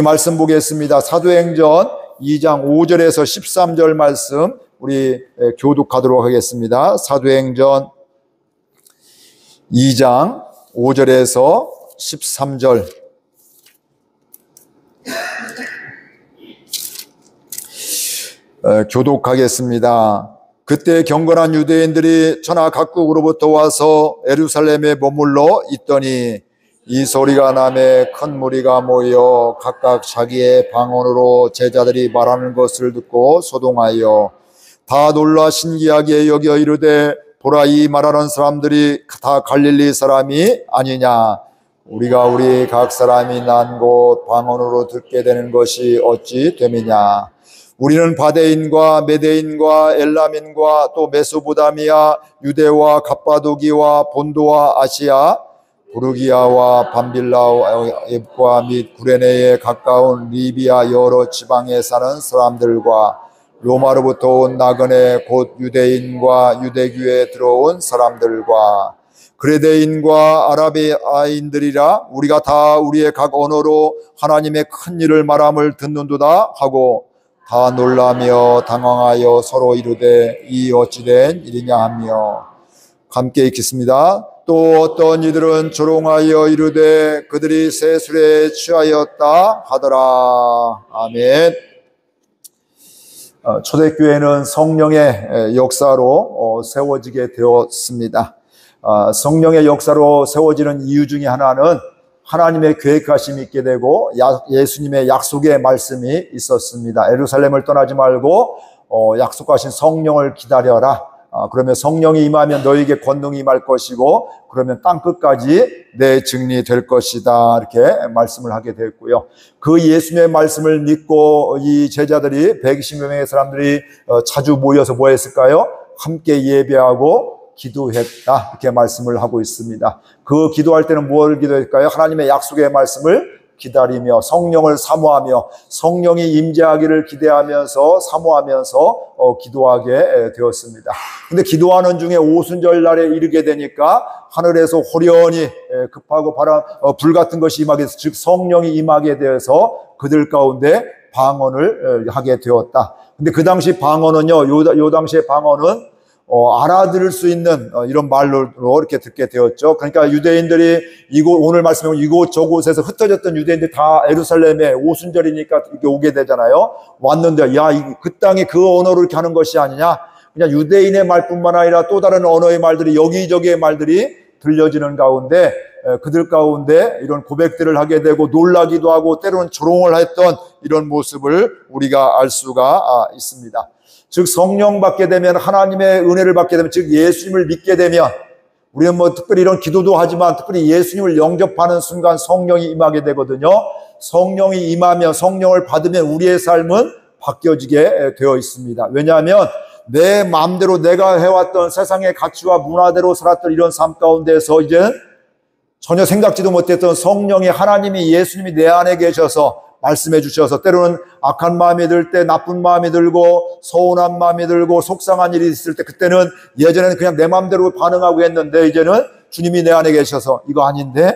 말씀 보겠습니다. 사도행전 2장 5절에서 13절 말씀 우리 교독하도록 하겠습니다. 사도행전 2장 5절에서 13절 교독하겠습니다. 그때 경건한 유대인들이 천하 각국으로부터 와서 예루살렘에 머물러 있더니 이 소리가 나매 큰 무리가 모여 각각 자기의 방언으로 제자들이 말하는 것을 듣고 소동하여 다 놀라 신기하게 여겨 이르되 보라, 이 말하는 사람들이 다 갈릴리 사람이 아니냐? 우리가 우리 각 사람이 난 곳 방언으로 듣게 되는 것이 어찌 됨이냐? 우리는 바데인과 메데인과 엘람인과 또 메소보다미아, 유대와 갑바도기와 본도와 아시아, 부르기아와 밤빌라와 및 구레네에 가까운 리비아 여러 지방에 사는 사람들과 로마로부터 온 나그네 곧 유대인과 유대교에 들어온 사람들과 그레데인과 아라비아인들이라 우리가 다 우리의 각 언어로 하나님의 큰 일을 말함을 듣는도다 하고 다 놀라며 당황하여 서로 이르되 이 어찌된 일이냐 하며 함께 읽겠습니다. 또 어떤 이들은 조롱하여 이르되 그들이 새 술에 취하였다 하더라. 아멘. 초대교회는 성령의 역사로 세워지게 되었습니다. 성령의 역사로 세워지는 이유 중에 하나는 하나님의 계획하심이 있게 되고 예수님의 약속의 말씀이 있었습니다. 예루살렘을 떠나지 말고 약속하신 성령을 기다려라. 그러면 성령이 임하면 너에게 권능이 임할 것이고 그러면 땅끝까지 내 증인이 될 것이다, 이렇게 말씀을 하게 되었고요. 그 예수님의 말씀을 믿고 이 제자들이 120여 명의 사람들이 자주 모여서 뭐 했을까요? 함께 예배하고 기도했다, 이렇게 말씀을 하고 있습니다. 그 기도할 때는 뭘 기도했을까요? 하나님의 약속의 말씀을 기다리며 성령을 사모하며 성령이 임재하기를 기대하면서 사모하면서 기도하게 되었습니다. 근데 기도하는 중에 오순절 날에 이르게 되니까 하늘에서 호련히 급하고 불 같은 것이 임하게 돼서, 즉 성령이 임하게 되어서 그들 가운데 방언을 하게 되었다. 근데 그 당시 방언은요, 요 당시의 방언은 알아들을 수 있는 이런 말로 이렇게 듣게 되었죠. 그러니까 유대인들이 오늘 말씀에 이곳 저곳에서 흩어졌던 유대인들이 다 예루살렘에 오순절이니까 이렇게 오게 되잖아요. 왔는데 그 땅에 그 언어로 이렇게 하는 것이 아니냐? 그냥 유대인의 말뿐만 아니라 또 다른 언어의 말들이 여기저기의 말들이 들려지는 가운데 그들 가운데 이런 고백들을 하게 되고 놀라기도 하고 때로는 조롱을 했던 이런 모습을 우리가 알 수가 있습니다. 즉 성령 받게 되면, 하나님의 은혜를 받게 되면, 즉 예수님을 믿게 되면, 우리는 특별히 이런 기도도 하지만 특별히 예수님을 영접하는 순간 성령이 임하게 되거든요. 성령이 임하면, 성령을 받으면 우리의 삶은 바뀌어지게 되어 있습니다. 왜냐하면 내 마음대로 내가 해왔던 세상의 가치와 문화대로 살았던 이런 삶 가운데서 이제 전혀 생각지도 못했던 성령의, 하나님이, 예수님이 내 안에 계셔서 말씀해 주셔서 때로는 악한 마음이 들 때, 나쁜 마음이 들고 서운한 마음이 들고 속상한 일이 있을 때, 그때는 예전에는 그냥 내 마음대로 반응하고 했는데 이제는 주님이 내 안에 계셔서 이거 아닌데,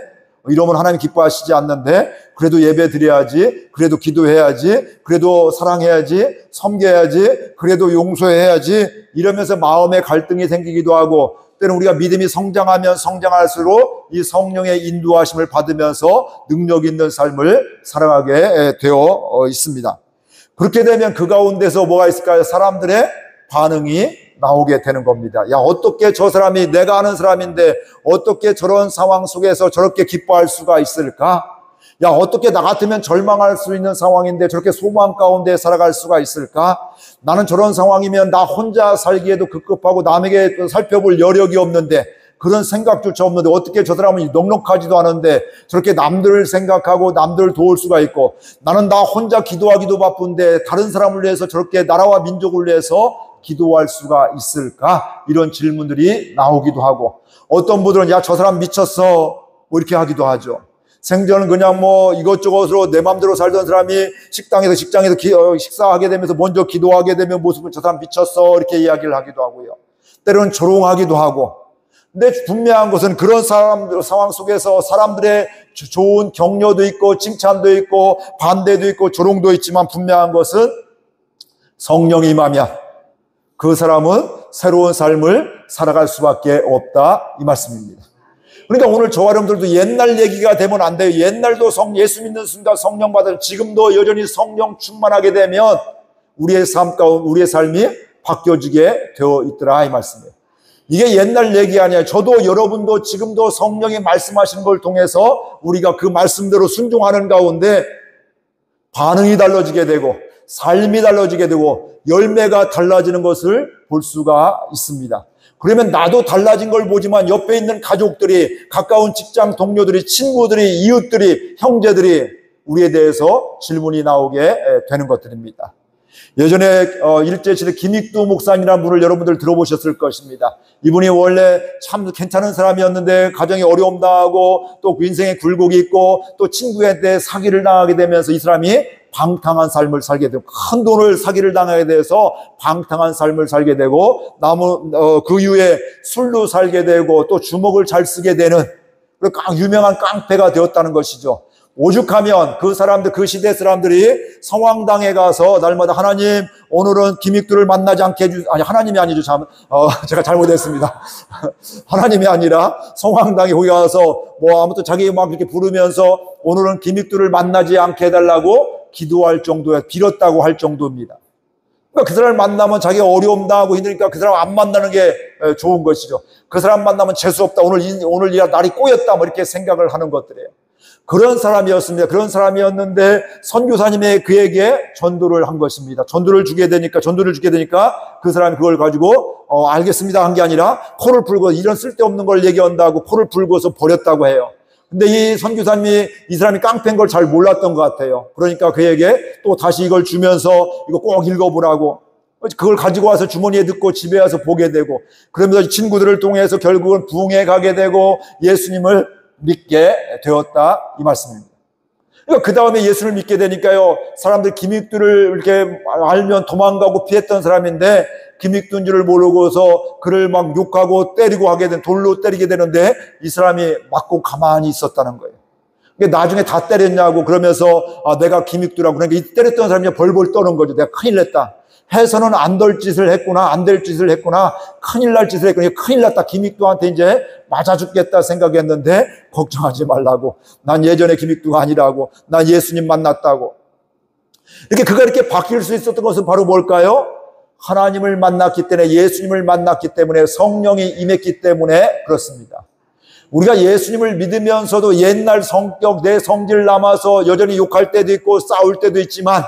이러면 하나님 기뻐하시지 않는데, 그래도 예배 드려야지, 그래도 기도해야지, 그래도 사랑해야지, 섬겨야지, 그래도 용서해야지, 이러면서 마음의 갈등이 생기기도 하고, 때는 우리가 믿음이 성장하면 성장할수록 이 성령의 인도하심을 받으면서 능력 있는 삶을 살아가게 되어 있습니다. 그렇게 되면 그 가운데서 뭐가 있을까요? 사람들의 반응이 나오게 되는 겁니다. 야, 어떻게 저 사람이, 내가 아는 사람인데 어떻게 저런 상황 속에서 저렇게 기뻐할 수가 있을까? 야, 어떻게 나 같으면 절망할 수 있는 상황인데 저렇게 소망 가운데 살아갈 수가 있을까? 나는 저런 상황이면 나 혼자 살기에도 급급하고 남에게 살펴볼 여력이 없는데, 그런 생각조차 없는데 어떻게 저 사람은 넉넉하지도 않은데 저렇게 남들을 생각하고 남들을 도울 수가 있고, 나는 나 혼자 기도하기도 바쁜데 다른 사람을 위해서 저렇게 나라와 민족을 위해서 기도할 수가 있을까? 이런 질문들이 나오기도 하고, 어떤 분들은 야, 저 사람 미쳤어, 뭐 이렇게 하기도 하죠. 생전은 그냥 이것저것으로 내 마음대로 살던 사람이 직장에서 식사하게 되면서 먼저 기도하게 되면 모습은 저 사람 미쳤어, 이렇게 이야기를 하기도 하고요. 때로는 조롱하기도 하고, 근데 분명한 것은 그런 상황 속에서 사람들의 좋은 격려도 있고 칭찬도 있고 반대도 있고 조롱도 있지만 분명한 것은 성령이 임하면 그 사람은 새로운 삶을 살아갈 수밖에 없다, 이 말씀입니다. 그러니까 오늘 저와 여러분들도 옛날 얘기가 되면 안 돼요. 옛날도 예수 믿는 순간 성령 받을, 지금도 여전히 성령 충만하게 되면 우리의 삶 가운데 우리의 삶이 바뀌어지게 되어 있더라, 이 말씀이에요. 이게 옛날 얘기 아니에요. 저도 여러분도 지금도 성령이 말씀하시는 걸 통해서 우리가 그 말씀대로 순종하는 가운데 반응이 달라지게 되고 삶이 달라지게 되고 열매가 달라지는 것을 볼 수가 있습니다. 그러면 나도 달라진 걸 보지만 옆에 있는 가족들이, 가까운 직장 동료들이, 친구들이, 이웃들이, 형제들이 우리에 대해서 질문이 나오게 되는 것들입니다. 예전에 일제시대 김익두 목사님이라는 분을 여러분들 들어보셨을 것입니다. 이분이 원래 참 괜찮은 사람이었는데 가정에 어려움 당하고 또 인생에 굴곡이 있고 또 친구한테 사기를 당하게 되면서 이 사람이 방탕한 삶을 살게 되고 큰 돈을 사기를 당하게 돼서 방탕한 삶을 살게 되고 그 이후에 술로 살게 되고 또 주먹을 잘 쓰게 되는 유명한 깡패가 되었다는 것이죠. 오죽하면 그 사람들, 그 시대 사람들이 성황당에 가서 날마다 하나님, 오늘은 김익두를 만나지 않게 아니, 하나님이 아니죠. 제가 잘못했습니다. 하나님이 아니라 성황당에 거기 가서 아무튼 자기 막 이렇게 부르면서 오늘은 김익두를 만나지 않게 해달라고 기도할 정도에 빌었다고 할 정도입니다. 그러니까 그 사람을 만나면 자기가 어려움 당하고 힘드니까 그 사람 안 만나는 게 좋은 것이죠. 그 사람 만나면 재수없다. 오늘 날이 꼬였다. 이렇게 생각을 하는 것들이에요. 그런 사람이었습니다. 그런 사람이었는데 선교사님이 그에게 전도를 한 것입니다. 전도를 주게 되니까 그 사람이 그걸 가지고 알겠습니다 한 게 아니라 코를 풀고 이런 쓸데없는 걸 얘기한다고 코를 풀고서 버렸다고 해요. 근데 이 선교사님이 이 사람이 깡패인 걸 잘 몰랐던 것 같아요. 그러니까 그에게 또 다시 이걸 주면서 이거 꼭 읽어보라고, 그걸 가지고 와서 주머니에 넣고 집에 와서 보게 되고, 그러면서 친구들을 통해서 결국은 부흥에 가게 되고 예수님을 믿게 되었다, 이 말씀입니다. 그러니까 그 다음에 예수를 믿게 되니까요, 사람들 김익두를 이렇게 알면 도망가고 피했던 사람인데 김익두인 줄을 모르고서 그를 막 욕하고 때리고 하게 된, 돌로 때리게 되는데 이 사람이 맞고 가만히 있었다는 거예요. 나중에 다 때렸냐고 그러면서 내가 김익두라고, 그러니까 이 때렸던 사람이 벌벌 떠는 거죠. 내가 큰일 냈다. 해서는 안 될 짓을 했구나, 안 될 짓을 했구나, 큰일 날 짓을 했구나, 큰일 났다. 김익두한테 이제 맞아 죽겠다 생각했는데 걱정하지 말라고. 난 예전에 김익두가 아니라고. 난 예수님 만났다고. 그가 이렇게 바뀔 수 있었던 것은 바로 뭘까요? 하나님을 만났기 때문에, 예수님을 만났기 때문에, 성령이 임했기 때문에 그렇습니다. 우리가 예수님을 믿으면서도 옛날 성격, 내 성질 남아서 여전히 욕할 때도 있고 싸울 때도 있지만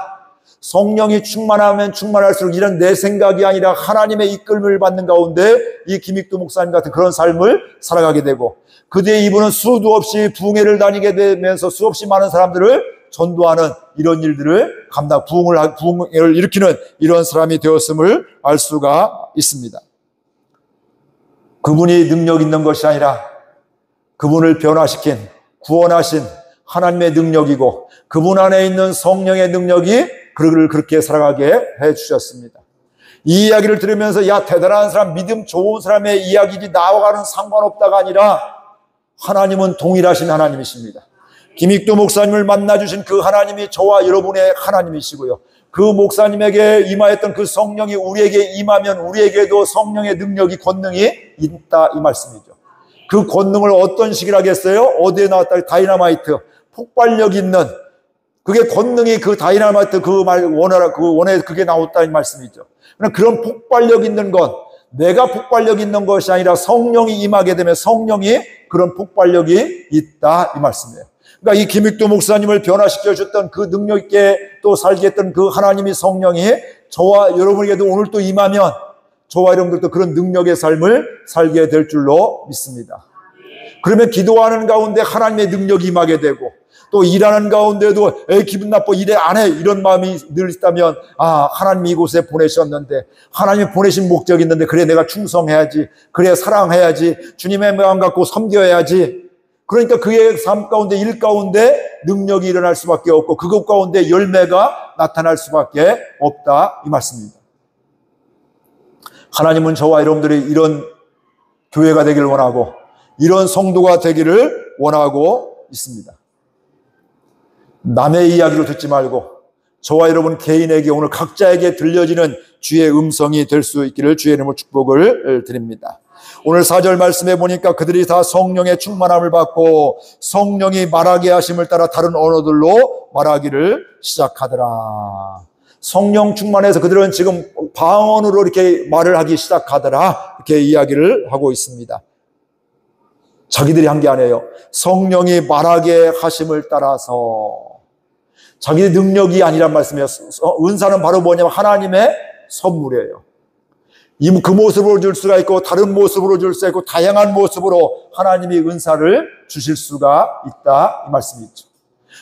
성령이 충만하면 충만할수록 이런 내 생각이 아니라 하나님의 이끌림을 받는 가운데 이 김익두 목사님 같은 그런 삶을 살아가게 되고, 그 뒤에 이분은 수도 없이 부흥회를 다니게 되면서 수없이 많은 사람들을 전도하는 이런 일들을 부흥을 일으키는 이런 사람이 되었음을 알 수가 있습니다. 그분이 능력 있는 것이 아니라 그분을 변화시킨, 구원하신 하나님의 능력이고 그분 안에 있는 성령의 능력이 그를 그렇게 살아가게 해주셨습니다. 이 이야기를 들으면서 야, 대단한 사람, 믿음 좋은 사람의 이야기지 나와가는 상관없다가 아니라 하나님은 동일하신 하나님이십니다. 김익두 목사님을 만나주신 그 하나님이 저와 여러분의 하나님이시고요, 그 목사님에게 임하였던 그 성령이 우리에게 임하면 우리에게도 성령의 능력이, 권능이 있다, 이 말씀이죠. 그 권능을 어떤 식으로 하겠어요? 어디에 나왔다? 다이너마이트, 폭발력 있는, 그게 권능이 그 다이너마이트 원에 그게 나왔다, 이 말씀이죠. 그런 폭발력 있는 것, 내가 폭발력 있는 것이 아니라 성령이 임하게 되면 성령이 그런 폭발력이 있다, 이 말씀이에요. 그러니까 이 김익두 목사님을 변화시켜 줬던 그 능력 있게 또 살게 했던 그 하나님이, 성령이 저와 여러분에게도 오늘 또 임하면 저와 여러분들도 그런 능력의 삶을 살게 될 줄로 믿습니다. 그러면 기도하는 가운데 하나님의 능력이 임하게 되고, 또 일하는 가운데도 기분 나빠, 일에 안 해, 이런 마음이 늘 있다면 하나님이 이곳에 보내셨는데, 하나님이 보내신 목적이 있는데, 그래 내가 충성해야지, 그래 사랑해야지, 주님의 마음 갖고 섬겨야지. 그러니까 그의 삶 가운데, 일 가운데 능력이 일어날 수밖에 없고 그것 가운데 열매가 나타날 수밖에 없다, 이 말씀입니다. 하나님은 저와 여러분들이 이런 교회가 되기를 원하고 이런 성도가 되기를 원하고 있습니다. 남의 이야기로 듣지 말고 저와 여러분 개인에게 오늘 각자에게 들려지는 주의 음성이 될 수 있기를 주의 이름으로 축복을 드립니다. 오늘 4절 말씀에 보니까 그들이 다 성령의 충만함을 받고 성령이 말하게 하심을 따라 다른 언어들로 말하기를 시작하더라. 성령 충만해서 그들은 지금 방언으로 이렇게 말을 하기 시작하더라. 이렇게 이야기를 하고 있습니다. 자기들이 한 게 아니에요. 성령이 말하게 하심을 따라서 자기의 능력이 아니란 말씀이에요. 은사는 바로 뭐냐면 하나님의 선물이에요. 그 모습으로 줄 수가 있고 다른 모습으로 줄 수 있고 다양한 모습으로 하나님이 은사를 주실 수가 있다 이 말씀이죠.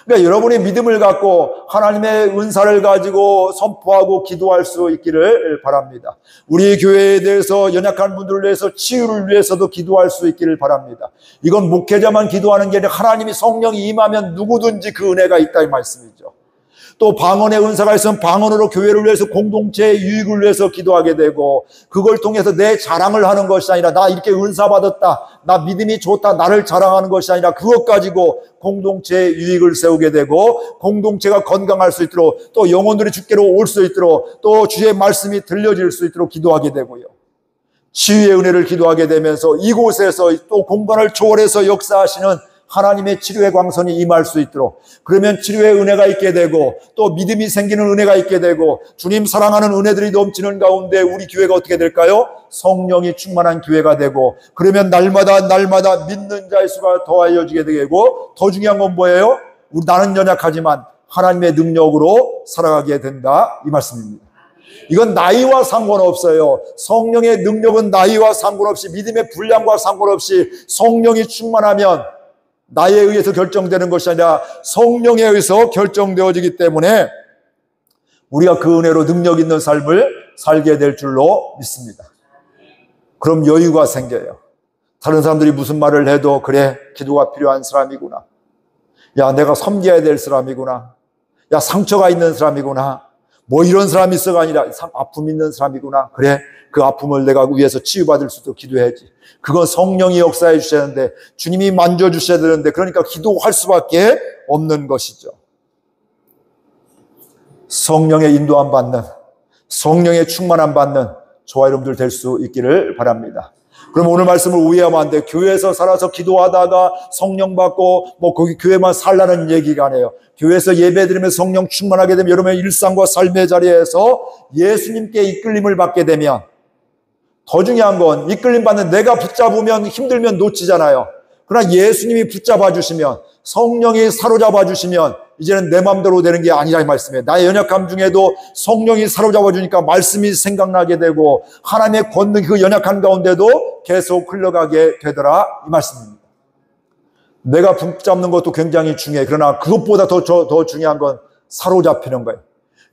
그러니까 여러분이 믿음을 갖고 하나님의 은사를 가지고 선포하고 기도할 수 있기를 바랍니다. 우리 교회에 대해서 연약한 분들을 위해서 치유를 위해서도 기도할 수 있기를 바랍니다. 이건 목회자만 기도하는 게 아니라 하나님이 성령이 임하면 누구든지 그 은혜가 있다 이 말씀이죠. 또 방언의 은사가 있으면 방언으로 교회를 위해서 공동체의 유익을 위해서 기도하게 되고 그걸 통해서 내 자랑을 하는 것이 아니라 나 이렇게 은사 받았다, 나 믿음이 좋다, 나를 자랑하는 것이 아니라 그것 가지고 공동체의 유익을 세우게 되고 공동체가 건강할 수 있도록 또 영혼들이 주께로 올 수 있도록 또 주의 말씀이 들려질 수 있도록 기도하게 되고요. 치유의 은혜를 기도하게 되면서 이곳에서 또 공간을 초월해서 역사하시는 하나님의 치료의 광선이 임할 수 있도록 그러면 치료의 은혜가 있게 되고 또 믿음이 생기는 은혜가 있게 되고 주님 사랑하는 은혜들이 넘치는 가운데 우리 교회가 어떻게 될까요? 성령이 충만한 교회가 되고 그러면 날마다 믿는 자의 수가 더하여지게 되고 더 중요한 건 뭐예요? 나는 연약하지만 하나님의 능력으로 살아가게 된다 이 말씀입니다. 이건 나이와 상관없어요. 성령의 능력은 나이와 상관없이 믿음의 분량과 상관없이 성령이 충만하면 나에 의해서 결정되는 것이 아니라 성령에 의해서 결정되어지기 때문에 우리가 그 은혜로 능력 있는 삶을 살게 될 줄로 믿습니다. 그럼 여유가 생겨요. 다른 사람들이 무슨 말을 해도 그래 기도가 필요한 사람이구나. 야 내가 섬겨야 될 사람이구나. 야 상처가 있는 사람이구나. 뭐 이런 사람이 있어가 아니라 아픔 있는 사람이구나. 그래 그 아픔을 내가 위해서 치유받을 수 있도록 기도해야지. 그건 성령이 역사해 주셔야 되는데 주님이 만져주셔야 되는데 그러니까 기도할 수밖에 없는 것이죠. 성령의 인도함 받는 성령의 충만함 받는 저와 여러분들 될 수 있기를 바랍니다. 그럼 오늘 말씀을 오해하면 안 돼요. 교회에서 살아서 기도하다가 성령 받고 뭐 거기 교회만 살라는 얘기가 아니에요. 교회에서 예배드리면 성령 충만하게 되면 여러분의 일상과 삶의 자리에서 예수님께 이끌림을 받게 되면 더 중요한 건 이끌림 받는 내가 붙잡으면 힘들면 놓치잖아요. 그러나 예수님이 붙잡아 주시면 성령이 사로잡아 주시면 이제는 내 마음대로 되는 게 아니라 이 말씀이에요. 나의 연약함 중에도 성령이 사로잡아 주니까 말씀이 생각나게 되고 하나님의 권능 그 연약한 가운데도 계속 흘러가게 되더라 이 말씀입니다. 내가 붙잡는 것도 굉장히 중요해. 그러나 그것보다 더 중요한 건 사로잡히는 거예요.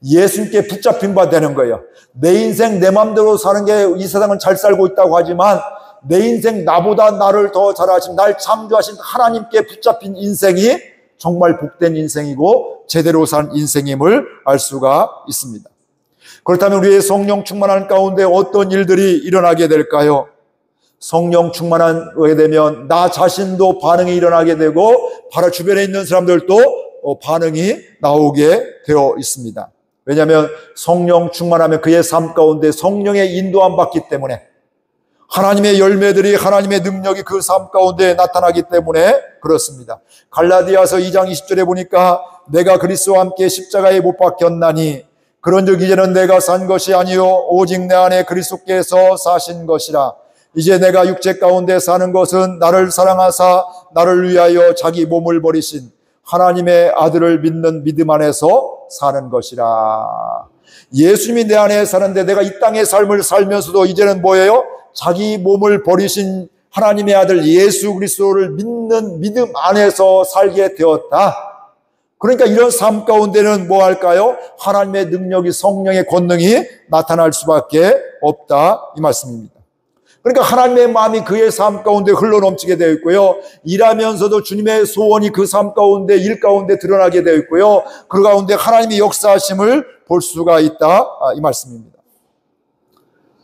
예수님께 붙잡힌 바 되는 거예요. 내 인생 내 마음대로 사는 게 이 세상은 잘 살고 있다고 하지만 내 인생 나보다 나를 더 잘하신 날 창조하신 하나님께 붙잡힌 인생이 정말 복된 인생이고 제대로 산 인생임을 알 수가 있습니다. 그렇다면 우리의 성령 충만한 가운데 어떤 일들이 일어나게 될까요? 성령 충만하게 되면 나 자신도 반응이 일어나게 되고 바로 주변에 있는 사람들도 반응이 나오게 되어 있습니다. 왜냐하면 성령 충만하면 그의 삶 가운데 성령의 인도함 받기 때문에 하나님의 열매들이 하나님의 능력이 그 삶 가운데 나타나기 때문에 그렇습니다. 갈라디아서 2장 20절에 보니까 내가 그리스도와 함께 십자가에 못 박혔나니 그런즉 이제는 내가 산 것이 아니요 오직 내 안에 그리스도께서 사신 것이라. 이제 내가 육체 가운데 사는 것은 나를 사랑하사 나를 위하여 자기 몸을 버리신 하나님의 아들을 믿는 믿음 안에서 사는 것이라. 예수님이 내 안에 사는데 내가 이 땅의 삶을 살면서도 이제는 뭐예요? 자기 몸을 버리신 하나님의 아들 예수 그리스도를 믿는 믿음 안에서 살게 되었다. 그러니까 이런 삶 가운데는 뭐 할까요? 하나님의 능력이 성령의 권능이 나타날 수밖에 없다 이 말씀입니다. 그러니까 하나님의 마음이 그의 삶 가운데 흘러넘치게 되어 있고요. 일하면서도 주님의 소원이 그 삶 가운데 일 가운데 드러나게 되어 있고요. 그 가운데 하나님의 역사하심을 볼 수가 있다 이 말씀입니다.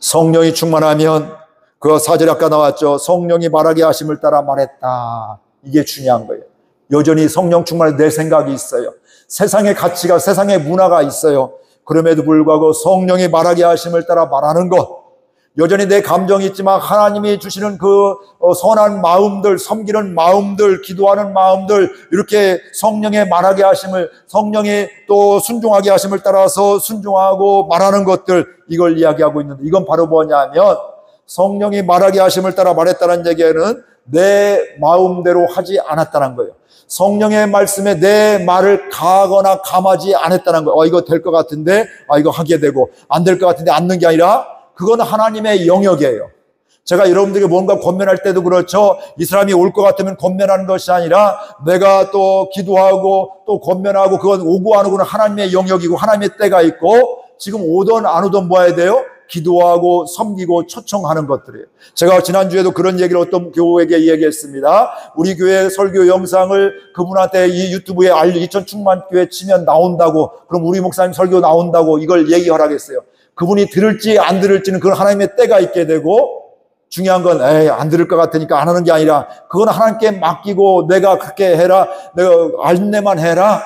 성령이 충만하면 그 4절에 아까 나왔죠. 성령이 말하게 하심을 따라 말했다. 이게 중요한 거예요. 여전히 성령 충만한 내 생각이 있어요. 세상의 가치가, 세상의 문화가 있어요. 그럼에도 불구하고 성령이 말하게 하심을 따라 말하는 것, 여전히 내 감정이 있지만 하나님이 주시는 그 선한 마음들, 섬기는 마음들, 기도하는 마음들, 이렇게 성령의 말하게 하심을, 성령이 또 순종하게 하심을 따라서 순종하고 말하는 것들, 이걸 이야기하고 있는데, 이건 바로 뭐냐면 성령이 말하게 하심을 따라 말했다는 얘기는 내 마음대로 하지 않았다는 거예요. 성령의 말씀에 내 말을 가하거나 감하지 않았다는 거예요. 이거 될 것 같은데 이거 하게 되고, 안 될 것 같은데 않는 게 아니라 그건 하나님의 영역이에요. 제가 여러분들에게 뭔가 권면할 때도 그렇죠. 이 사람이 올 것 같으면 권면하는 것이 아니라 내가 또 기도하고 또 권면하고, 그건 오고 안 오고는 하나님의 영역이고 하나님의 때가 있고, 지금 오든 안 오든 뭐 해야 돼요? 기도하고 섬기고 초청하는 것들이에요. 제가 지난주에도 그런 얘기를 어떤 교우에게 얘기했습니다. 우리 교회 설교 영상을 그분한테 이 유튜브에 이천 충만교회 치면 나온다고, 그럼 우리 목사님 설교 나온다고 이걸 얘기하라겠어요. 그분이 들을지 안 들을지는 그건 하나님의 때가 있게 되고, 중요한 건 안 들을 것 같으니까 안 하는 게 아니라 그건 하나님께 맡기고 내가 그렇게 해라, 내가 안내만 해라.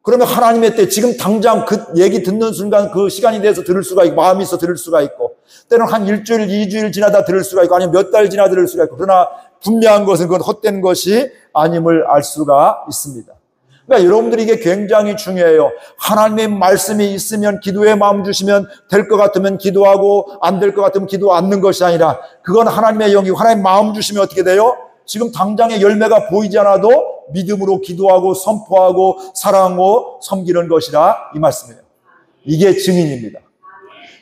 그러면 하나님의 때, 지금 당장 그 얘기 듣는 순간 그 시간이 돼서 들을 수가 있고, 마음이 있어 들을 수가 있고, 때로는 한 일주일, 2주일 지나다 들을 수가 있고, 아니면 몇 달 지나 들을 수가 있고, 그러나 분명한 것은 그건 헛된 것이 아님을 알 수가 있습니다. 그러니까 여러분들이 이게 굉장히 중요해요. 하나님의 말씀이 있으면, 기도의 마음 주시면 될 것 같으면 기도하고, 안 될 것 같으면 기도 않는 것이 아니라, 그건 하나님의 영이고, 하나님 마음 주시면 어떻게 돼요? 지금 당장의 열매가 보이지 않아도 믿음으로 기도하고 선포하고 사랑하고 섬기는 것이라, 이 말씀이에요. 이게 증인입니다.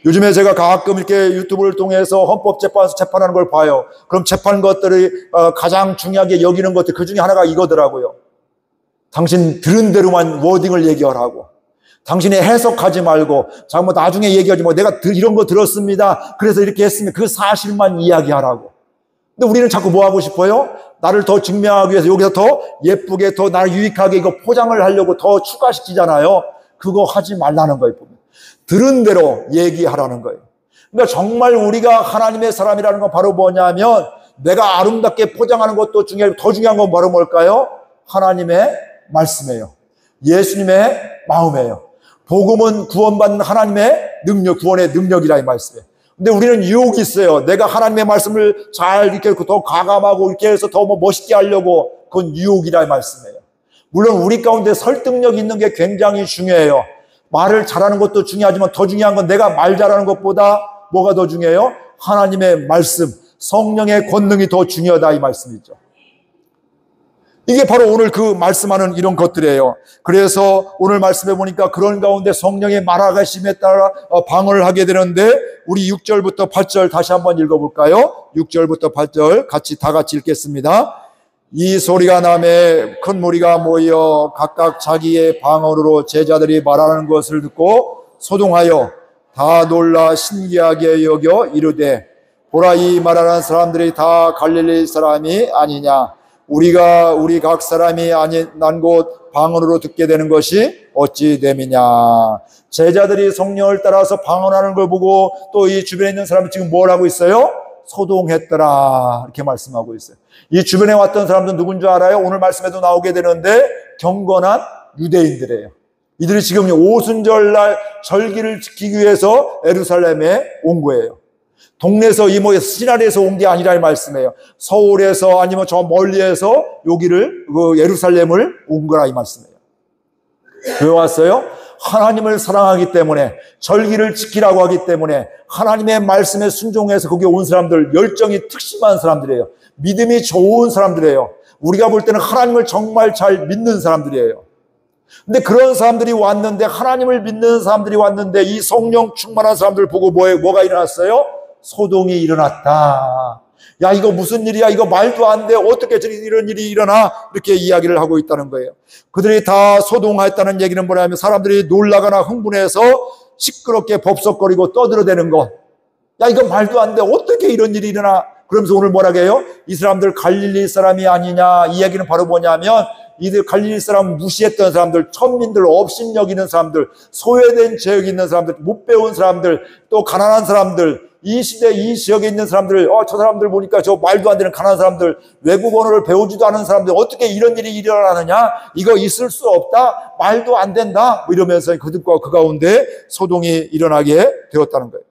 요즘에 제가 가끔 이렇게 유튜브를 통해서 헌법재판소 재판하는 걸 봐요. 그럼 재판 것들이 가장 중요하게 여기는 것들, 그 중에 하나가 이거더라고요. 당신 들은 대로만 워딩을 얘기하라고. 당신이 해석하지 말고, 뭐 나중에 얘기하지 뭐, 내가 이런 거 들었습니다, 그래서 이렇게 했습니다, 그 사실만 이야기하라고. 근데 우리는 자꾸 뭐 하고 싶어요? 나를 더 증명하기 위해서 여기서 더 예쁘게, 더 나를 유익하게 이거 포장을 하려고 더 추가시키잖아요. 그거 하지 말라는 거예요. 들은 대로 얘기하라는 거예요. 그러니까 정말 우리가 하나님의 사람이라는 건 바로 뭐냐면, 내가 아름답게 포장하는 것도 중요하고, 더 중요한 건 바로 뭘까요? 하나님의 말씀이에요. 예수님의 마음이에요. 복음은 구원받는 하나님의 능력, 구원의 능력이라, 이 말씀이에요. 근데 우리는 유혹이 있어요. 내가 하나님의 말씀을 잘 이렇게 더 가감하고 이렇게 해서 더 멋있게 하려고, 그건 유혹이라, 이 말씀이에요. 물론 우리 가운데 설득력 있는 게 굉장히 중요해요. 말을 잘하는 것도 중요하지만 더 중요한 건 내가 말 잘하는 것보다 뭐가 더 중요해요? 하나님의 말씀, 성령의 권능이 더 중요하다, 이 말씀이죠. 이게 바로 오늘 그 말씀하는 이런 것들이에요. 그래서 오늘 말씀해 보니까 그런 가운데 성령의 말하심에 따라 방언을 하게 되는데, 우리 6절부터 8절 다시 한번 읽어볼까요? 6절부터 8절 다 같이 읽겠습니다. 이 소리가 나매 큰 무리가 모여 각각 자기의 방언으로 제자들이 말하는 것을 듣고 소동하여 다 놀라 신기하게 여겨 이르되, 보라, 이 말하는 사람들이 다 갈릴리 사람이 아니냐? 우리 각 사람이 난 곳 방언으로 듣게 되는 것이 어찌 됨이냐? 제자들이 성령을 따라서 방언하는 걸 보고 또 이 주변에 있는 사람이 지금 뭘 하고 있어요? 소동했더라, 이렇게 말씀하고 있어요. 이 주변에 왔던 사람들은 누군 줄 알아요? 오늘 말씀에도 나오게 되는데 경건한 유대인들이에요. 이들이 지금 오순절날 절기를 지키기 위해서 예루살렘에 온 거예요. 동네에서 이모에서 시나리에서 온 게 아니라, 이 말씀이에요. 서울에서 아니면 저 멀리에서 여기를 예루살렘을 온 거라, 이 말씀이에요. 왜 왔어요? 하나님을 사랑하기 때문에, 절기를 지키라고 하기 때문에, 하나님의 말씀에 순종해서 거기에 온 사람들, 열정이 특심한 사람들이에요. 믿음이 좋은 사람들이에요. 우리가 볼 때는 하나님을 정말 잘 믿는 사람들이에요. 근데 그런 사람들이 왔는데, 하나님을 믿는 사람들이 왔는데, 이 성령 충만한 사람들 보고 뭐가 일어났어요? 소동이 일어났다. 야, 이거 무슨 일이야? 이거 말도 안 돼. 어떻게 이런 일이 일어나? 이렇게 이야기를 하고 있다는 거예요. 그들이 다 소동했다는 얘기는 뭐냐면, 사람들이 놀라거나 흥분해서 시끄럽게 법석거리고 떠들어대는 것. 야, 이거 말도 안 돼. 어떻게 이런 일이 일어나? 그러면서 오늘 뭐라고 해요? 이 사람들 갈릴리 사람이 아니냐? 이 얘기는 바로 뭐냐면, 이들 갈릴리 사람 무시했던 사람들, 천민들, 업신 여기는 사람들, 소외된 죄역 있는 사람들, 못 배운 사람들, 또 가난한 사람들, 이 시대 이 지역에 있는 사람들, 저 사람들 보니까 저 말도 안 되는 가난한 사람들, 외국 언어를 배우지도 않은 사람들 어떻게 이런 일이 일어나느냐, 이거 있을 수 없다, 말도 안 된다, 뭐 이러면서 그들과 그 가운데 소동이 일어나게 되었다는 거예요.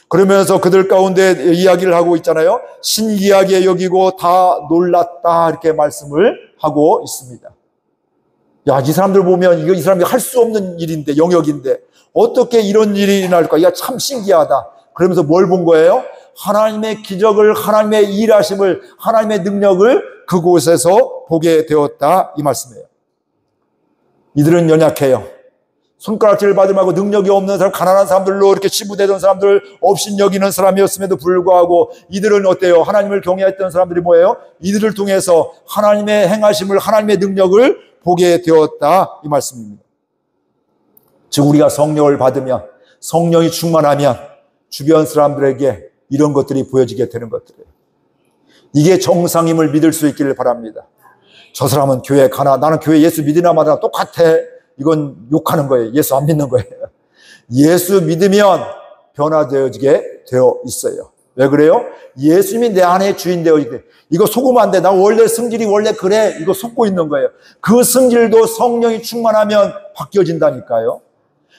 그러면서 그들 가운데 이야기를 하고 있잖아요. 신기하게 여기고 다 놀랐다, 이렇게 말씀을 하고 있습니다. 야, 이 사람들 보면 이 사람이 할 수 없는 일인데, 영역인데 어떻게 이런 일이 일어날까? 이거 참 신기하다. 그러면서 뭘 본 거예요? 하나님의 기적을, 하나님의 일하심을, 하나님의 능력을 그곳에서 보게 되었다, 이 말씀이에요. 이들은 연약해요. 손가락질을 받으면 능력이 없는 사람, 가난한 사람들로 이렇게 치부되던 사람들, 업신여기는 사람이었음에도 불구하고 이들은 어때요? 하나님을 경외했던 사람들이 뭐예요? 이들을 통해서 하나님의 행하심을, 하나님의 능력을 보게 되었다, 이 말씀입니다. 즉 우리가 성령을 받으면, 성령이 충만하면 주변 사람들에게 이런 것들이 보여지게 되는 것들이에요. 이게 정상임을 믿을 수 있기를 바랍니다. 저 사람은 교회 가나, 나는 교회 예수 믿으나 마나 똑같아. 이건 욕하는 거예요. 예수 안 믿는 거예요. 예수 믿으면 변화되어지게 되어 있어요. 왜 그래요? 예수님이 내 안에 주인 되어지게. 이거 속으면 안 돼. 나 원래 성질이 원래 그래. 이거 속고 있는 거예요. 그 성질도 성령이 충만하면 바뀌어진다니까요.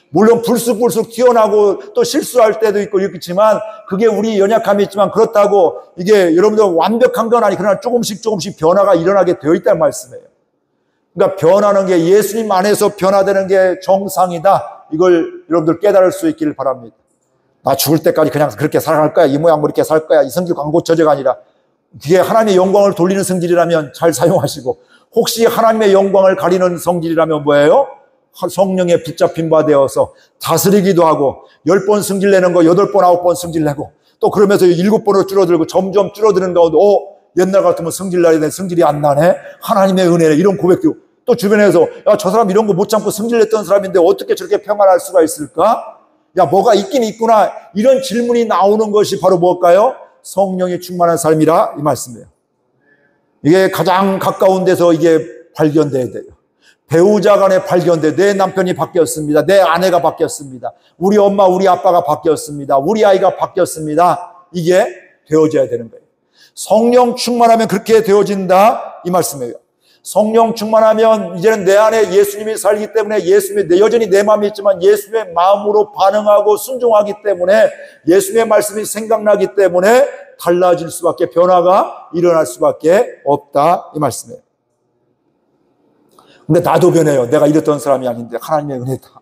물론 불쑥불쑥 튀어나오고 또 실수할 때도 있고 있겠지만 그게 우리 연약함이 있지만 그렇다고 이게 여러분들 완벽한 건 아니, 그러나 조금씩 변화가 일어나게 되어 있다는 말씀이에요. 그러니까 변하는 게, 예수님 안에서 변화되는 게 정상이다. 이걸 여러분들 깨달을 수 있기를 바랍니다. 나 죽을 때까지 그냥 그렇게 살아갈 거야. 이 모양 이렇게 살 거야. 이 성질 광고 저제가 아니라 그게 하나님의 영광을 돌리는 성질이라면 잘 사용하시고, 혹시 하나님의 영광을 가리는 성질이라면 뭐예요? 성령에 붙잡힌 바 되어서 다스리기도 하고 10번 승질내는 거 8번 9번 승질내고 또 그러면서 7번으로 줄어들고 점점 줄어드는 가운데 옛날 같으면 승질나야 되는데 승질이 안 나네. 하나님의 은혜네. 이런 고백도 또 주변에서 야, 저 사람 이런 거 못 참고 승질냈던 사람인데 어떻게 저렇게 평안할 수가 있을까? 야, 뭐가 있긴 있구나. 이런 질문이 나오는 것이 바로 뭘까요? 성령이 충만한 삶이라 이 말씀이에요. 이게 가장 가까운 데서 이게 발견돼야 돼요. 배우자 간에 발견돼. 내 남편이 바뀌었습니다. 내 아내가 바뀌었습니다. 우리 엄마, 우리 아빠가 바뀌었습니다. 우리 아이가 바뀌었습니다. 이게 되어져야 되는 거예요. 성령 충만하면 그렇게 되어진다, 이 말씀이에요. 성령 충만하면 이제는 내 안에 예수님이 살기 때문에 예수님의, 여전히 내 마음이 있지만 예수님의 마음으로 반응하고 순종하기 때문에 예수님의 말씀이 생각나기 때문에 달라질 수밖에, 변화가 일어날 수밖에 없다, 이 말씀이에요. 근데 나도 변해요. 내가 이랬던 사람이 아닌데 하나님의 은혜다.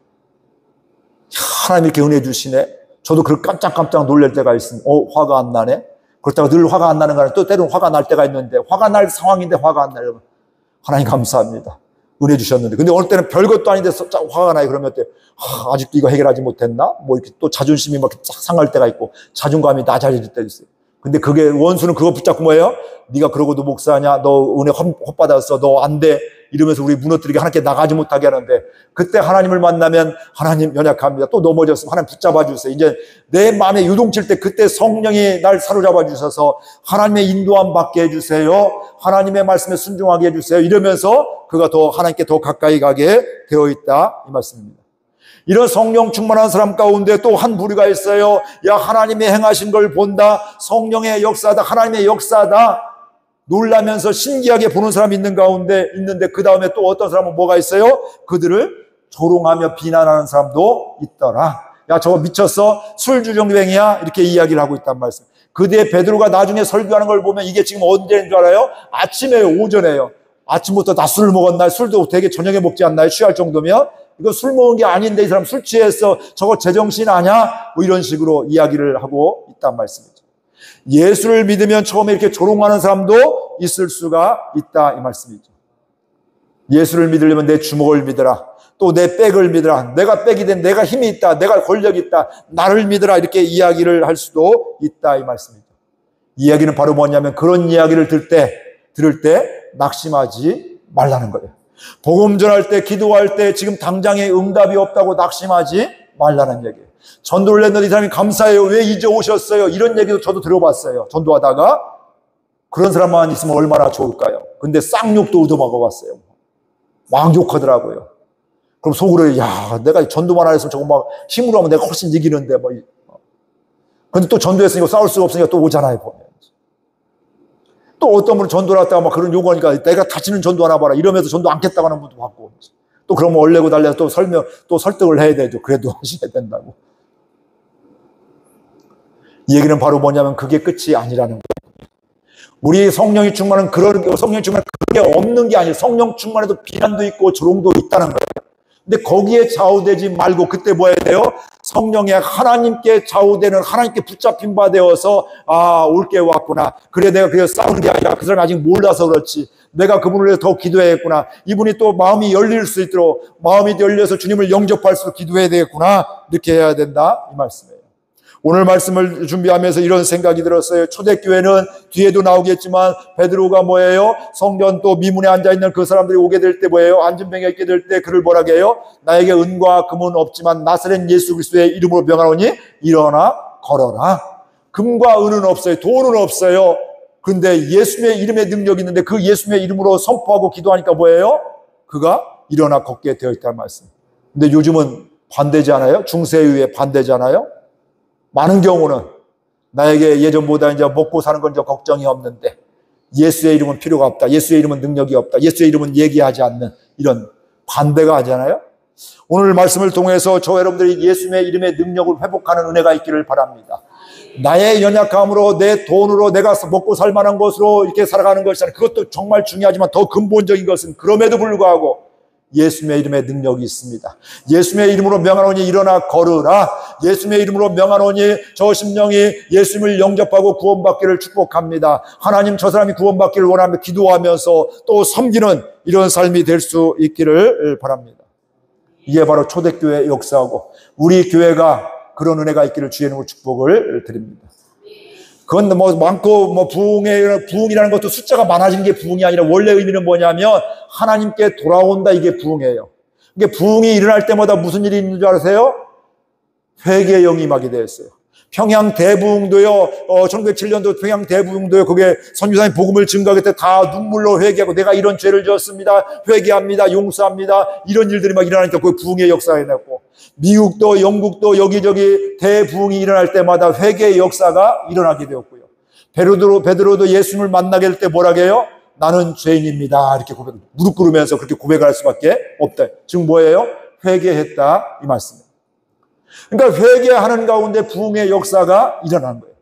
하나님이 이렇게 은혜 주시네. 저도 그걸 깜짝깜짝 놀랄 때가 있습니다. 화가 안 나네. 그렇다고 늘 화가 안 나는 거 아니라 또 때로는 화가 날 때가 있는데, 화가 날 상황인데 화가 안 나요. 하나님 감사합니다. 은혜 주셨는데. 근데 어느 때는 별것도 아닌데 화가 나요. 그러면 아직도 이거 해결하지 못했나? 뭐 이렇게 또 자존심이 막 쫙 상할 때가 있고 자존감이 낮아질 때도 있어요. 근데 그게, 원수는 그거 붙잡고 뭐예요? 네가 그러고도 목사냐? 너 은혜 헛받았어. 너 안 돼. 이러면서 우리 무너뜨리게, 하나님께 나가지 못하게 하는데, 그때 하나님을 만나면 하나님 연약합니다. 또 넘어졌으면 하나님 붙잡아 주세요. 이제 내 마음에 유동칠 때 그때 성령이 날 사로잡아 주셔서 하나님의 인도함 받게 해주세요. 하나님의 말씀에 순종하게 해주세요. 이러면서 그가 더 하나님께 더 가까이 가게 되어 있다, 이 말씀입니다. 이런 성령 충만한 사람 가운데 또 한 부류가 있어요. 야, 하나님의 행하신 걸 본다. 성령의 역사다. 하나님의 역사다. 놀라면서 신기하게 보는 사람이 있는데 그 다음에 또 어떤 사람은 뭐가 있어요? 그들을 조롱하며 비난하는 사람도 있더라. 야, 저거 미쳤어? 술주정뱅이야? 이렇게 이야기를 하고 있단 말씀. 그때 베드로가 나중에 설교하는 걸 보면 이게 지금 언제인 줄 알아요? 아침에요, 오전에요. 아침부터 낮술을 먹었나요? 술도 되게 저녁에 먹지 않나요? 취할 정도면? 이거 술 먹은 게 아닌데 이 사람 술 취했어. 저거 제정신 아냐? 뭐 이런 식으로 이야기를 하고 있단 말씀이죠. 예수를 믿으면 처음에 이렇게 조롱하는 사람도 있을 수가 있다, 이 말씀이죠. 예수를 믿으려면 내 주먹을 믿어라. 또 내 백을 믿어라. 내가 백이 된, 내가 힘이 있다. 내가 권력이 있다. 나를 믿어라. 이렇게 이야기를 할 수도 있다, 이 말씀이죠. 이야기는 바로 뭐냐면 그런 이야기를 들을 때 낙심하지 말라는 거예요. 복음 전할 때, 기도할 때 지금 당장에 응답이 없다고 낙심하지 말라는 얘기예요. 전도를 했는데 이 사람이 감사해요. 왜 이제 오셨어요? 이런 얘기도 저도 들어봤어요. 전도하다가. 그런 사람만 있으면 얼마나 좋을까요? 근데 쌍욕도 얻어먹어봤어요. 막 욕하더라고요. 그럼 속으로, 야, 내가 전도만 안 했으면 저거 막 힘으로 하면 내가 훨씬 이기는데, 뭐. 근데 또 전도했으니까 싸울 수가 없으니까 또 오잖아요, 보면. 또 어떤 분은 전도를 했다가 막 그런 요구하니까 내가 다시는 전도 하나 봐라 이러면서 전도 않겠다고 하는 분도 봤고. 또 그러면 얼레고 달래서 또 설득을 해야 되죠. 그래도 하셔야 된다고. 이 얘기는 바로 뭐냐면 그게 끝이 아니라는 거예요. 우리 성령이 충만은 성령이 충만은 그게 없는 게 아니에요. 성령 충만에도 비난도 있고 조롱도 있다는 거예요. 근데 거기에 좌우되지 말고 그때 뭐 해야 돼요? 성령의 하나님께 좌우되는 하나님께 붙잡힌 바 되어서 올게 왔구나. 그래 내가 그래서 싸운 게 아니라 그 사람이 아직 몰라서 그렇지. 내가 그분을 위해서 더 기도해야겠구나. 이분이 또 마음이 열릴 수 있도록 마음이 열려서 주님을 영접할 수 있도록 기도해야 되겠구나. 이렇게 해야 된다. 이 말씀이에요. 오늘 말씀을 준비하면서 이런 생각이 들었어요. 초대교회는 뒤에도 나오겠지만 베드로가 뭐예요? 성전 또 미문에 앉아있는 그 사람들이 오게 될 때 뭐예요? 안전병에 있게 될 때 그를 뭐라고 해요? 나에게 은과 금은 없지만 나사렛 예수 그리스도의 이름으로 명하노니 일어나 걸어라. 금과 은은 없어요. 돈은 없어요. 그런데 예수의 이름의 능력이 있는데 그 예수의 이름으로 선포하고 기도하니까 뭐예요? 그가 일어나 걷게 되어 있다는 말씀. 근데 요즘은 반대지 않아요? 중세에 의해 반대지 않아요? 많은 경우는 나에게 예전보다 이제 먹고 사는 건 이제 걱정이 없는데 예수의 이름은 필요가 없다. 예수의 이름은 능력이 없다. 예수의 이름은 얘기하지 않는 이런 반대가 하잖아요. 오늘 말씀을 통해서 저 여러분들이 예수의 이름의 능력을 회복하는 은혜가 있기를 바랍니다. 나의 연약함으로 내 돈으로 내가 먹고 살 만한 것으로 이렇게 살아가는 것이잖아요. 그것도 정말 중요하지만 더 근본적인 것은 그럼에도 불구하고 예수의 이름의 능력이 있습니다. 예수의 이름으로 명하노니 일어나 걸으라. 예수의 이름으로 명하노니 저 심령이 예수님을 영접하고 구원받기를 축복합니다. 하나님 저 사람이 구원받기를 원하며 기도하면서 또 섬기는 이런 삶이 될 수 있기를 바랍니다. 이게 바로 초대교회의 역사하고 우리 교회가 그런 은혜가 있기를 주의 이름으로 축복을 드립니다. 그건 뭐 많고 부흥이라는 것도 숫자가 많아지는 게 부흥이 아니라 원래 의미는 뭐냐면 하나님께 돌아온다, 이게 부흥이에요. 이게 부흥이 일어날 때마다 무슨 일이 있는 줄 아세요? 회개의 영이 임하게 되었어요. 평양 대부흥도요, 1907년도 평양 대부흥도요, 거기에 선교사님 복음을 증거할 때 다 눈물로 회개하고 내가 이런 죄를 지었습니다. 회개합니다. 용서합니다. 이런 일들이 막 일어나니까 그 부흥의 역사가 일어났고, 미국도 영국도 여기저기 대부흥이 일어날 때마다 회개의 역사가 일어나게 되었고요. 베드로도 예수님을 만나게 될 때 뭐라고 해요? 나는 죄인입니다. 이렇게 무릎 꿇으면서 그렇게 고백할 수밖에 없다. 지금 뭐예요? 회개했다, 이 말씀이에요. 그러니까 회개하는 가운데 부흥의 역사가 일어나는 거예요.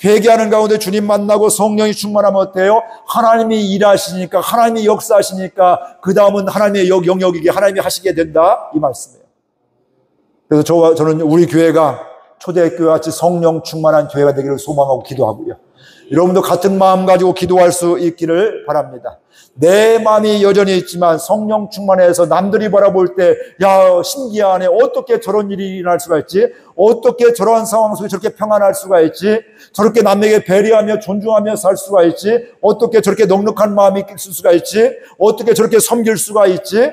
회개하는 가운데 주님 만나고 성령이 충만하면 어때요? 하나님이 일하시니까, 하나님이 역사하시니까 그 다음은 하나님의 영역이게 하나님이 하시게 된다, 이 말씀이에요. 그래서 저는 우리 교회가 초대교회 같이 성령 충만한 교회가 되기를 소망하고 기도하고요. 여러분도 같은 마음 가지고 기도할 수 있기를 바랍니다. 내 마음이 여전히 있지만 성령 충만해서 남들이 바라볼 때 야, 신기하네. 어떻게 저런 일이 일어날 수가 있지? 어떻게 저러한 상황 속에 저렇게 평안할 수가 있지? 저렇게 남에게 배려하며 존중하며 살 수가 있지? 어떻게 저렇게 넉넉한 마음이 있을 수가 있지? 어떻게 저렇게 섬길 수가 있지?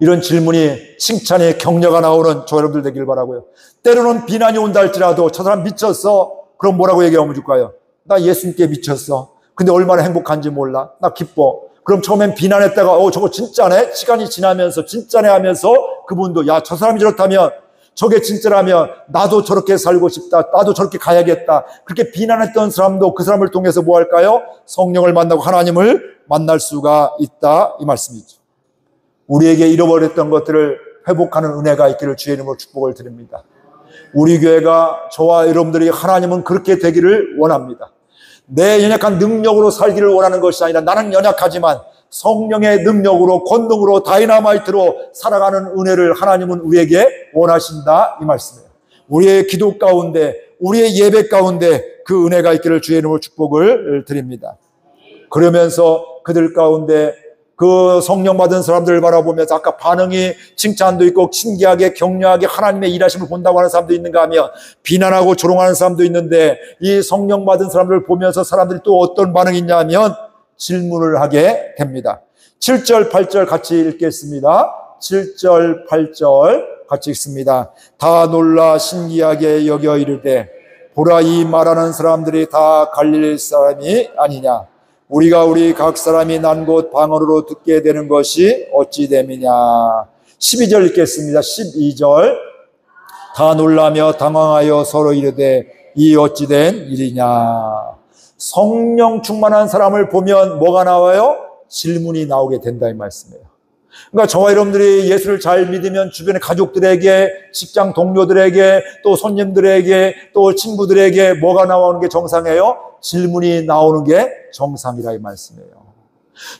이런 질문이, 칭찬의 격려가 나오는 저 여러분들 되길 바라고요. 때로는 비난이 온다 할지라도 저 사람 미쳤어. 그럼 뭐라고 얘기하면 줄까요? 나 예수님께 미쳤어. 근데 얼마나 행복한지 몰라. 나 기뻐. 그럼 처음엔 비난했다가 저거 진짜네? 시간이 지나면서 진짜네 하면서 그분도 야, 저 사람이 저렇다면, 저게 진짜라면 나도 저렇게 살고 싶다. 나도 저렇게 가야겠다. 그렇게 비난했던 사람도 그 사람을 통해서 뭐 할까요? 성령을 만나고 하나님을 만날 수가 있다, 이 말씀이죠. 우리에게 잃어버렸던 것들을 회복하는 은혜가 있기를 주의 이름으로 축복을 드립니다. 우리 교회가, 저와 여러분들이 하나님은 그렇게 되기를 원합니다. 내 연약한 능력으로 살기를 원하는 것이 아니라 나는 연약하지만 성령의 능력으로, 권능으로, 다이나마이트로 살아가는 은혜를 하나님은 우리에게 원하신다, 이 말씀이에요. 우리의 기도 가운데, 우리의 예배 가운데 그 은혜가 있기를 주의 이름으로 축복을 드립니다. 그러면서 그들 가운데 그 성령 받은 사람들을 바라보면서 아까 반응이 칭찬도 있고 신기하게 격려하게 하나님의 일하심을 본다고 하는 사람도 있는가 하면 비난하고 조롱하는 사람도 있는데 이 성령 받은 사람들을 보면서 사람들이 또 어떤 반응이 있냐 하면 질문을 하게 됩니다. 7절 8절 같이 읽겠습니다. 7절 8절 같이 읽습니다. 다 놀라 신기하게 여겨 이르되 보라, 이 말하는 사람들이 다 갈릴리 사람이 아니냐. 우리가 우리 각 사람이 난 곳 방언으로 듣게 되는 것이 어찌 됨이냐. 12절 읽겠습니다. 12절. 다 놀라며 당황하여 서로 이르되 이 어찌된 일이냐. 성령 충만한 사람을 보면 뭐가 나와요? 질문이 나오게 된다 이 말씀이에요. 그러니까 저와 여러분들이 예수를 잘 믿으면 주변의 가족들에게, 직장 동료들에게, 또 손님들에게, 또 친구들에게 뭐가 나오는 게 정상이에요? 질문이 나오는 게 정상이라 이 말씀이에요.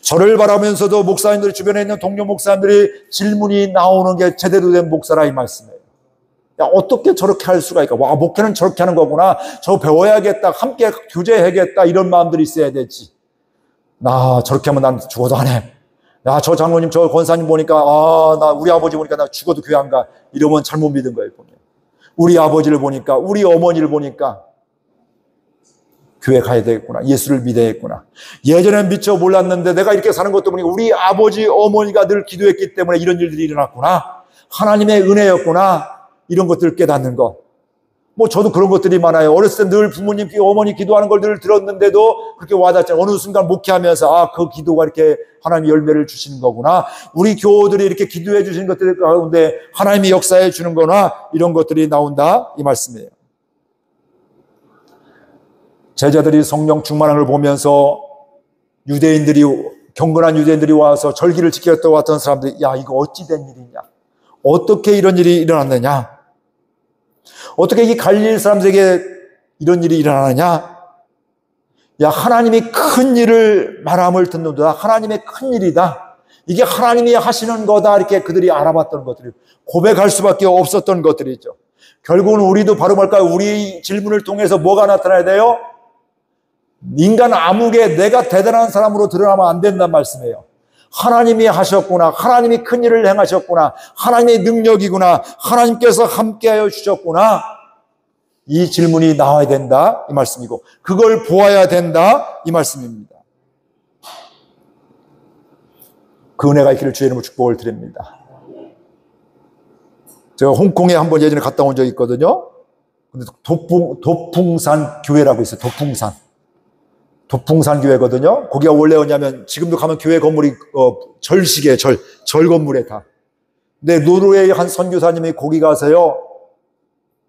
저를 바라면서도 목사님들, 주변에 있는 동료 목사님들이 질문이 나오는 게 제대로 된 목사라 이 말씀이에요. 야, 어떻게 저렇게 할 수가 있을까? 와, 목회는 저렇게 하는 거구나. 저 배워야겠다. 함께 교제해야겠다. 이런 마음들이 있어야 되지. 나 저렇게 하면 난 죽어도 안 해. 야, 저 장로님, 저 권사님 보니까, 나 우리 아버지 보니까 나 죽어도 교회 안 가. 이러면 잘못 믿은 거예요, 보면. 우리 아버지를 보니까, 우리 어머니를 보니까, 교회 가야 되겠구나. 예수를 믿어야겠구나. 예전엔 미처 몰랐는데 내가 이렇게 사는 것도 보니까 우리 아버지, 어머니가 늘 기도했기 때문에 이런 일들이 일어났구나. 하나님의 은혜였구나. 이런 것들을 깨닫는 것. 뭐 저도 그런 것들이 많아요. 어렸을 때 늘 부모님, 어머니 기도하는 걸 늘 들었는데도 그렇게 와닿잖아요. 어느 순간 목회하면서 그 기도가 이렇게 하나님의 열매를 주시는 거구나. 우리 교우들이 이렇게 기도해 주시는 것들 가운데 하나님이 역사해 주는 거나 이런 것들이 나온다 이 말씀이에요. 제자들이 성령 충만한 걸 보면서 경건한 유대인들이 와서 절기를 지켰다고 왔던 사람들이 야, 이거 어찌 된 일이냐? 어떻게 이런 일이 일어났느냐? 어떻게 이 갈릴리 사람들에게 이런 일이 일어나느냐? 야, 하나님이 큰 일을 말함을 듣는다. 하나님의 큰 일이다. 이게 하나님이 하시는 거다. 이렇게 그들이 알아봤던 것들이 고백할 수밖에 없었던 것들이죠. 결국은 우리도 바로 뭘까요? 우리 질문을 통해서 뭐가 나타나야 돼요? 인간 암흑에 내가 대단한 사람으로 드러나면 안 된다는 말씀이에요. 하나님이 하셨구나. 하나님이 큰 일을 행하셨구나. 하나님의 능력이구나. 하나님께서 함께하여 주셨구나. 이 질문이 나와야 된다 이 말씀이고 그걸 보아야 된다 이 말씀입니다. 그 은혜가 있기를 주의 이름으로 축복을 드립니다. 제가 홍콩에 한번 예전에 갔다 온 적이 있거든요. 근데 도풍산 교회라고 있어요. 도풍산 교회거든요. 거기가 원래 뭐냐면 지금도 가면 교회 건물이 절식이에요. 절 건물에 다. 근데 노르웨이 한 선교사님이 거기 가서요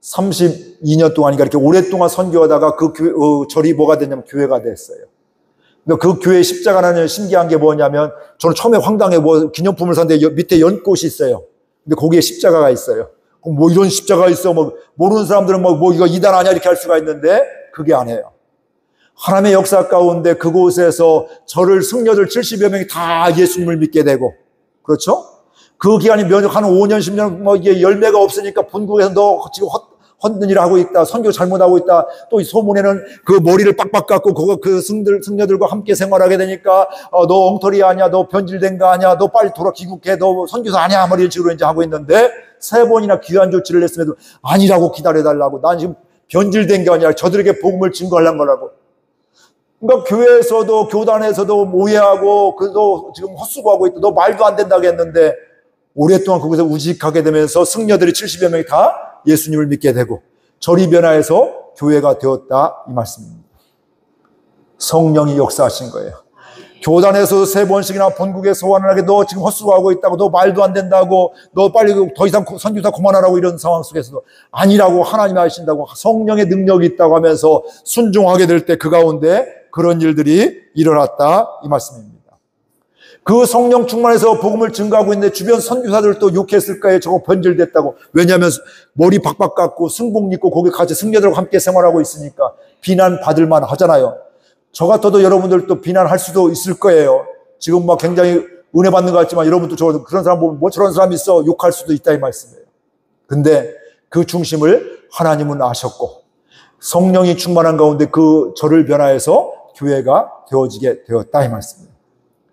32년 동안인가 이렇게 오랫동안 선교하다가 그 절이 뭐가 됐냐면 교회가 됐어요. 근데 그 교회 십자가는 신기한 게 뭐냐면 저는 처음에 황당해 기념품을 샀는데 밑에 연꽃이 있어요. 근데 거기에 십자가가 있어요. 그럼 뭐 이런 십자가 있어 모르는 사람들은 뭐 이거 이단 아니야 이렇게 할 수가 있는데 그게 아니에요. 하나님의 역사 가운데 그곳에서 절을 승려들 70여 명이 다 예수님을 믿게 되고 그렇죠? 그 기간이 한 5년 10년 이게 열매가 없으니까 본국에서 너 지금 헛된 일을 하고 있다. 선교 잘못하고 있다. 또 이 소문에는 그 머리를 빡빡 깎고 그 승려들과 함께 생활하게 되니까 너 엉터리 아니야. 너 변질된 거 아니야. 너 빨리 돌아 귀국해. 너 선교사 아니야. 뭐 이런 식으로 이제 하고 있는데 3번이나 귀환 조치를 했음에도 아니라고 기다려달라고. 난 지금 변질된 게 아니라 저들에게 복음을 증거하려는 거라고. 그러니까 교회에서도 교단에서도 오해하고 그래도 지금 헛수고하고 있다. 너 말도 안 된다고 했는데 오랫동안 거기서 우직하게 되면서 승려들이 70여 명이 다 예수님을 믿게 되고 절이 변화해서 교회가 되었다 이 말씀입니다. 성령이 역사하신 거예요. 교단에서 3번씩이나 본국에 소환을 하게 너 지금 헛수고하고 있다고 너 말도 안 된다고 너 빨리 더 이상 선교사 그만하라고 이런 상황 속에서도 아니라고 하나님이 하신다고 성령의 능력이 있다고 하면서 순종하게 될 때 그 가운데 그런 일들이 일어났다 이 말씀입니다. 그 성령 충만해서 복음을 증거하고 있는데 주변 선교사들도 욕했을 거예요. 저거 변질됐다고. 왜냐하면 머리 박박 깎고 승복 입고 거기 같이 승려들과 함께 생활하고 있으니까 비난받을 만 하잖아요. 저 같아도 여러분들도 비난할 수도 있을 거예요. 지금 막 굉장히 은혜 받는 것 같지만 여러분도 그런 사람 보면 뭐 저런 사람 있어 욕할 수도 있다 이 말씀이에요. 근데 그 중심을 하나님은 아셨고 성령이 충만한 가운데 그 절을 변화해서 교회가 되어지게 되었다 이 말씀입니다.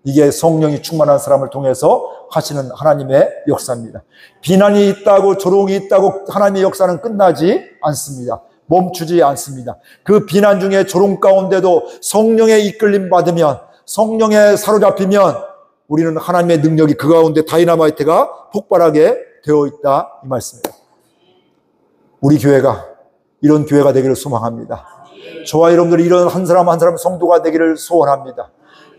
이게 성령이 충만한 사람을 통해서 하시는 하나님의 역사입니다. 비난이 있다고 조롱이 있다고 하나님의 역사는 끝나지 않습니다. 멈추지 않습니다. 그 비난 중에 조롱 가운데도 성령의 이끌림 받으면 성령에 사로잡히면 우리는 하나님의 능력이 그 가운데 다이너마이트가 폭발하게 되어 있다 이 말씀입니다. 우리 교회가 이런 교회가 되기를 소망합니다. 저와 여러분들이 이런 한 사람 한 사람 성도가 되기를 소원합니다.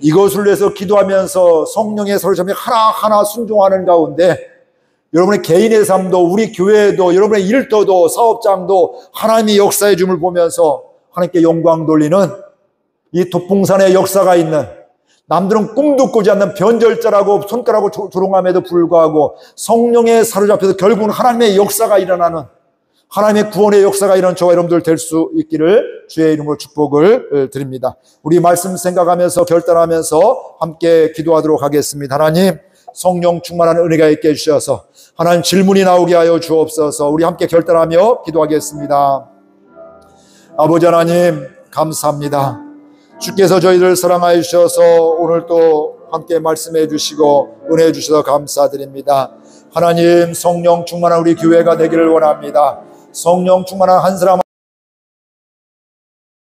이것을 위해서 기도하면서 성령의 사로잡힘 하나하나 순종하는 가운데 여러분의 개인의 삶도, 우리 교회도, 여러분의 일터도, 사업장도 하나님이 역사해 줌을 보면서 하나님께 영광 돌리는 이 독풍산의 역사가 있는, 남들은 꿈도 꾸지 않는 변절자라고 손가락으로 조롱함에도 불구하고 성령에 사로잡혀서 결국은 하나님의 역사가 일어나는, 하나님의 구원의 역사가 일어나는 저와 여러분들 될 수 있기를 주의 이름으로 축복을 드립니다. 우리 말씀 생각하면서 결단하면서 함께 기도하도록 하겠습니다. 하나님, 성령 충만한 은혜가 있게 해주셔서 하나님 질문이 나오게 하여 주옵소서. 우리 함께 결단하며 기도하겠습니다. 아버지 하나님, 감사합니다. 주께서 저희를 사랑하여 주셔서 오늘 또 함께 말씀해 주시고 은혜해 주셔서 감사드립니다. 하나님, 성령 충만한 우리 교회가 되기를 원합니다. 성령 충만한 한 사람